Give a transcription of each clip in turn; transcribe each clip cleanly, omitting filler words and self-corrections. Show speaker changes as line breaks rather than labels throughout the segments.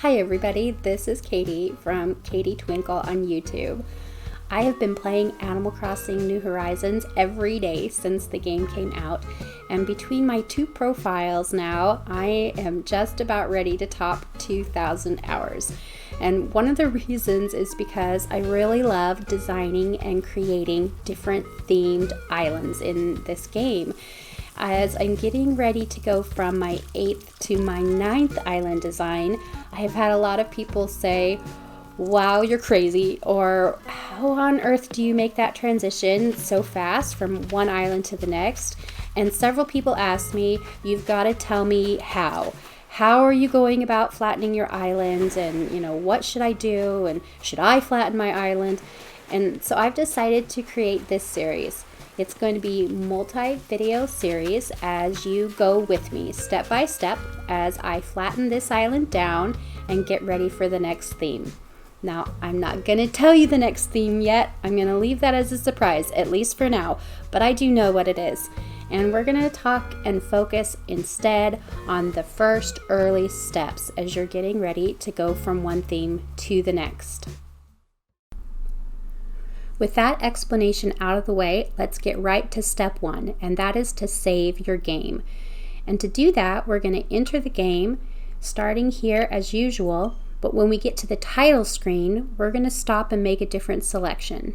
Hi everybody, this is Katie from Katie Twinkle on YouTube. I have been playing Animal Crossing New Horizons every day since the game came out, and between my two profiles now, I am just about ready to top 2,000 hours. And one of the reasons is because I really love designing and creating different themed islands in this game. As I'm getting ready to go from my 8th to my 9th island design, I have had a lot of people say, "Wow, you're crazy," or "How on earth do you make that transition so fast from one island to the next?" And several people asked me, "You've got to tell me how. How are you going about flattening your islands, and what should I do, and should I flatten my island?" And so I've decided to create this series. It's going to be multi-video series as you go with me step by step as I flatten this island down and get ready for the next theme. Now, I'm not going to tell you the next theme yet. I'm going to leave that as a surprise, at least for now, but I do know what it is. And we're going to talk and focus instead on the first early steps as you're getting ready to go from one theme to the next. With that explanation out of the way, let's get right to step one, and that is to save your game. And to do that, we're going to enter the game, starting here as usual, but when we get to the title screen, we're going to stop and make a different selection.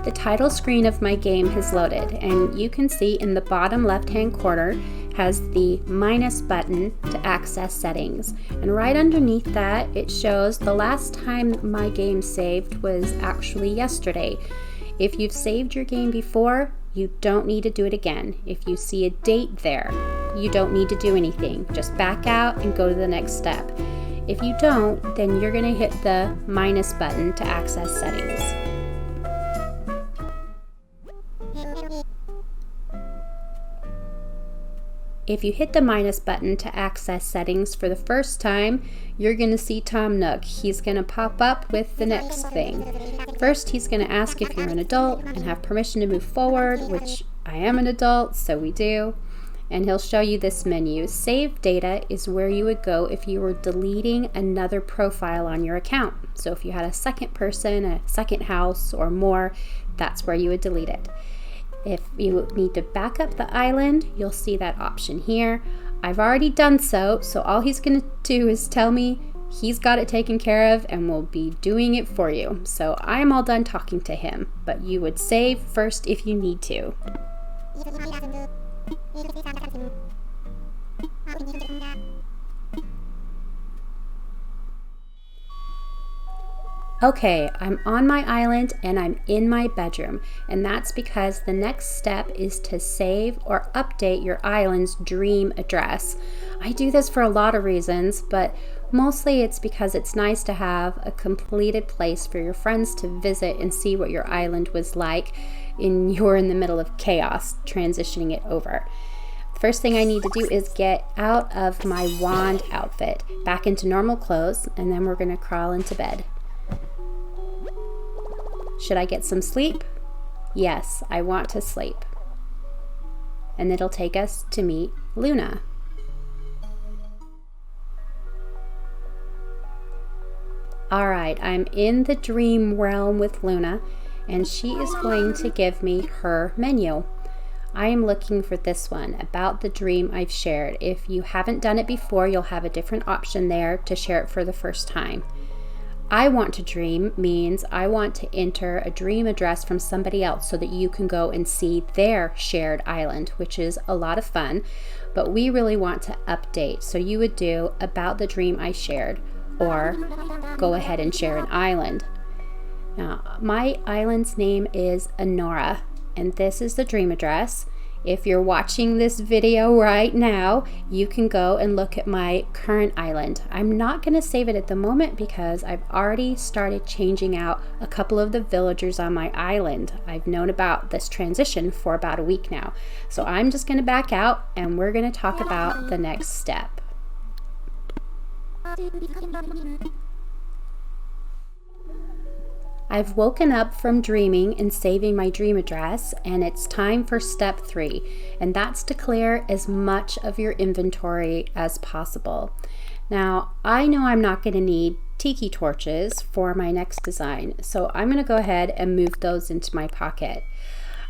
The title screen of my game has loaded, and you can see in the bottom left-hand corner has the minus button to access settings. And right underneath that, it shows the last time my game saved was actually yesterday. If you've saved your game before, you don't need to do it again. If you see a date there, you don't need to do anything. Just back out and go to the next step. If you don't, then you're going to hit the minus button to access settings. If you hit the minus button to access settings for the first time, you're going to see Tom Nook. He's going to pop up with the next thing. First, he's going to ask if you're an adult and have permission to move forward, which I am an adult, so we do. And he'll show you this menu. Save data is where you would go if you were deleting another profile on your account. So if you had a second person, a second house, or more, that's where you would delete it. If you need to back up the island, you'll see that option here. I've already done so all he's going to do is tell me he's got it taken care of and will be doing it for you. So I'm all done talking to him, but you would save first if you need to. Okay, I'm on my island and I'm in my bedroom, and that's because the next step is to save or update your island's dream address. I do this for a lot of reasons, but mostly it's because it's nice to have a completed place for your friends to visit and see what your island was like you're in the middle of chaos transitioning it over. First thing I need to do is get out of my wand outfit, back into normal clothes, and then we're going to crawl into bed. Should I get some sleep? Yes, I want to sleep. And it'll take us to meet Luna. Alright, I'm in the dream realm with Luna, and she is going to give me her menu. I am looking for this one, about the dream I've shared. If you haven't done it before, you'll have a different option there to share it for the first time. I want to dream means I want to enter a dream address from somebody else so that you can go and see their shared island, which is a lot of fun, but we really want to update. So you would do about the dream I shared, or go ahead and share an island. Now, my island's name is Honora, and this is the dream address. If you're watching this video right now, you can go and look at my current island. I'm not going to save it at the moment because I've already started changing out a couple of the villagers on my island. I've known about this transition for about a week now. So I'm just going to back out and we're going to talk about the next step. I've woken up from dreaming and saving my dream address, and it's time for step 3, and that's to clear as much of your inventory as possible. Now, I know I'm not going to need tiki torches for my next design, so I'm going to go ahead and move those into my pocket.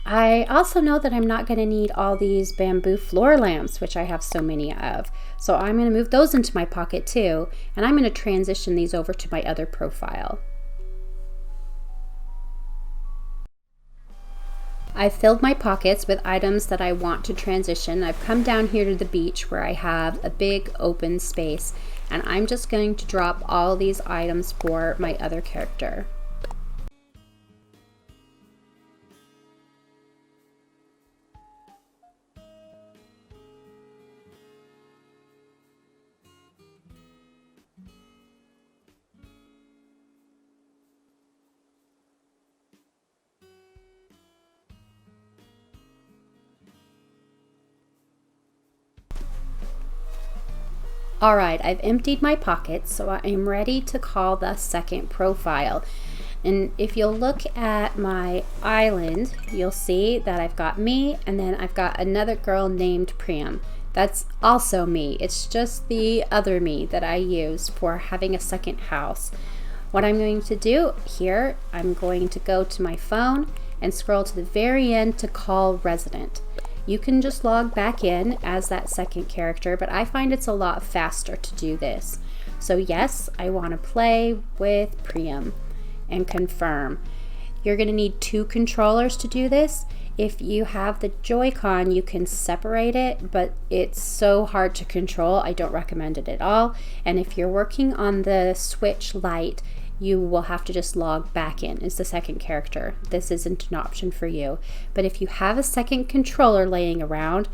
I also know that I'm not going to need all these bamboo floor lamps, which I have so many of, so I'm going to move those into my pocket too, and I'm going to transition these over to my other profile. I've filled my pockets with items that I want to transition. I've come down here to the beach where I have a big open space, and I'm just going to drop all these items for my other character. Alright, I've emptied my pockets, so I am ready to call the second profile. And if you'll look at my island, you'll see that I've got me, and then I've got another girl named Priam. That's also me. It's just the other me that I use for having a second house. What I'm going to do here, I'm going to go to my phone and scroll to the very end to call resident. You can just log back in as that second character, but I find it's a lot faster to do this. So yes, I want to play with Priam and confirm. You're going to need 2 controllers to do this. If you have the Joy-Con, you can separate it, but it's so hard to control. I don't recommend it at all. And if you're working on the Switch Lite, you will have to just log back in as the second character. This isn't an option for you. But if you have a second controller laying around,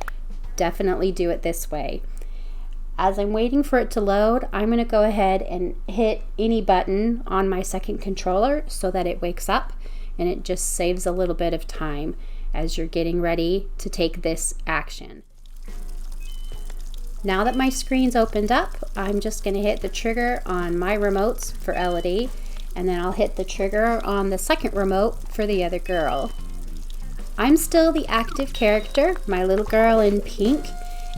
definitely do it this way. As I'm waiting for it to load, I'm going to go ahead and hit any button on my second controller so that it wakes up, and it just saves a little bit of time as you're getting ready to take this action. Now that my screen's opened up, I'm just going to hit the trigger on my remotes for Elodie, and then I'll hit the trigger on the second remote for the other girl. I'm still the active character, my little girl in pink,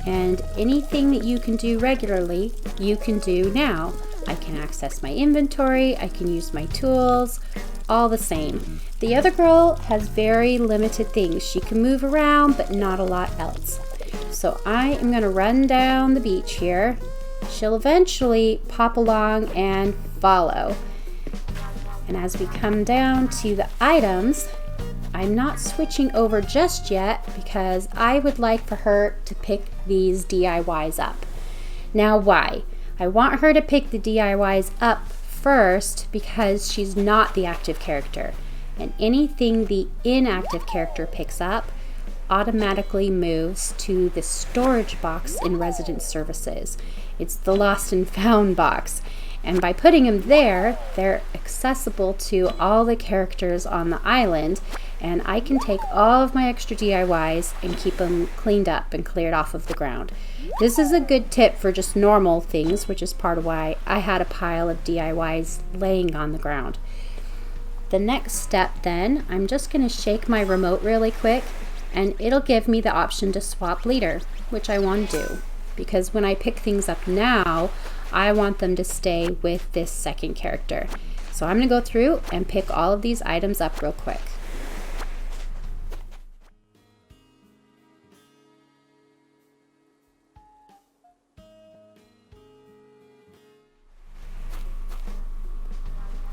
and anything that you can do regularly, you can do now. I can access my inventory, I can use my tools, all the same. The other girl has very limited things. She can move around, but not a lot else. So I am going to run down the beach here. She'll eventually pop along and follow. And as we come down to the items, I'm not switching over just yet because I would like for her to pick these DIYs up. Now why? I want her to pick the DIYs up first because she's not the active character. And anything the inactive character picks up automatically moves to the storage box in resident services. It's the lost and found box, and by putting them there, they're accessible to all the characters on the island, and I can take all of my extra DIYs and keep them cleaned up and cleared off of the ground. This is a good tip for just normal things, which is part of why I had a pile of DIYs laying on the ground. The next step then, I'm just going to shake my remote really quick, and it'll give me the option to swap leader, which I want to do, because when I pick things up now, I want them to stay with this second character. So I'm going to go through and pick all of these items up real quick.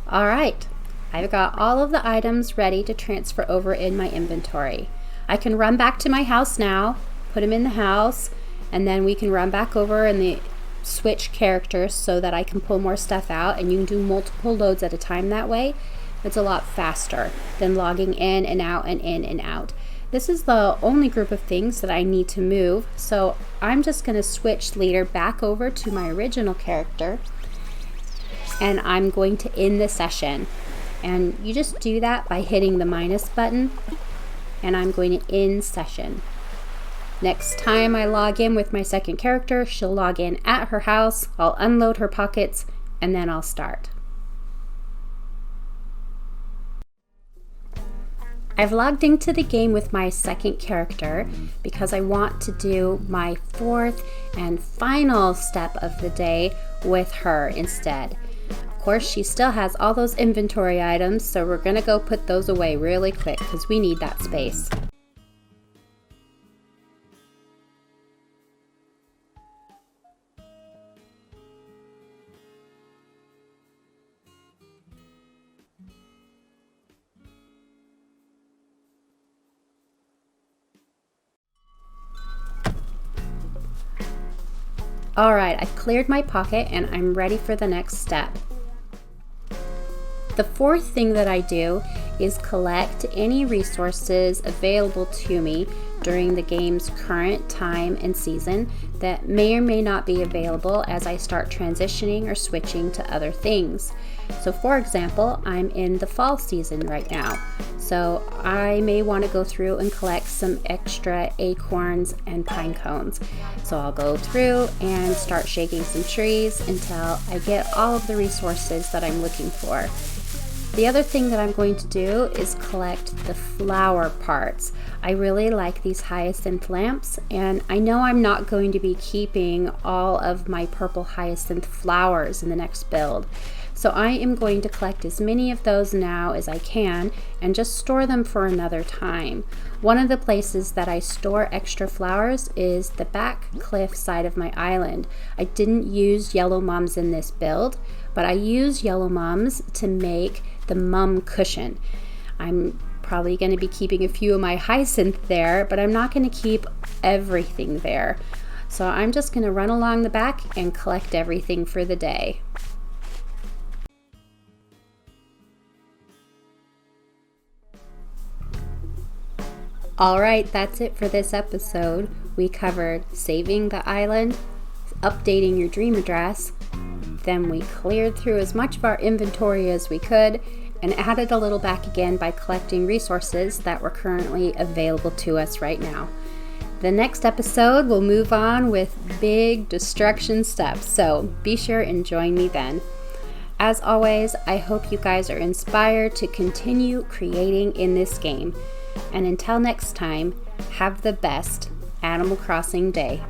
Alright, I've got all of the items ready to transfer over in my inventory. I can run back to my house now, put them in the house, and then we can run back over and switch characters so that I can pull more stuff out, and you can do multiple loads at a time that way. It's a lot faster than logging in and out and in and out. This is the only group of things that I need to move, so I'm just going to switch leader back over to my original character, and I'm going to end the session. And you just do that by hitting the minus button, and I'm going to end session. Next time I log in with my second character, she'll log in at her house, I'll unload her pockets, and then I'll start. I've logged into the game with my second character because I want to do my fourth and final step of the day with her instead. Of course, she still has all those inventory items, so we're gonna go put those away really quick because we need that space. Alright, I've cleared my pocket and I'm ready for the next step. The fourth thing that I do is collect any resources available to me during the game's current time and season that may or may not be available as I start transitioning or switching to other things. So for example, I'm in the fall season right now, so I may want to go through and collect some extra acorns and pine cones. So I'll go through and start shaking some trees until I get all of the resources that I'm looking for. The other thing that I'm going to do is collect the flower parts. I really like these hyacinth lamps, and I know I'm not going to be keeping all of my purple hyacinth flowers in the next build. So I am going to collect as many of those now as I can and just store them for another time. One of the places that I store extra flowers is the back cliff side of my island. I didn't use yellow mums in this build, but I used yellow mums to make the mum cushion. I'm probably going to be keeping a few of my hyacinth there, but I'm not going to keep everything there. So I'm just going to run along the back and collect everything for the day. Alright, that's it for this episode. We covered saving the island, updating your dream address, then we cleared through as much of our inventory as we could and added a little back again by collecting resources that were currently available to us right now. The next episode will move on with big destruction steps, so be sure and join me then. As always, I hope you guys are inspired to continue creating in this game. And until next time, have the best Animal Crossing day.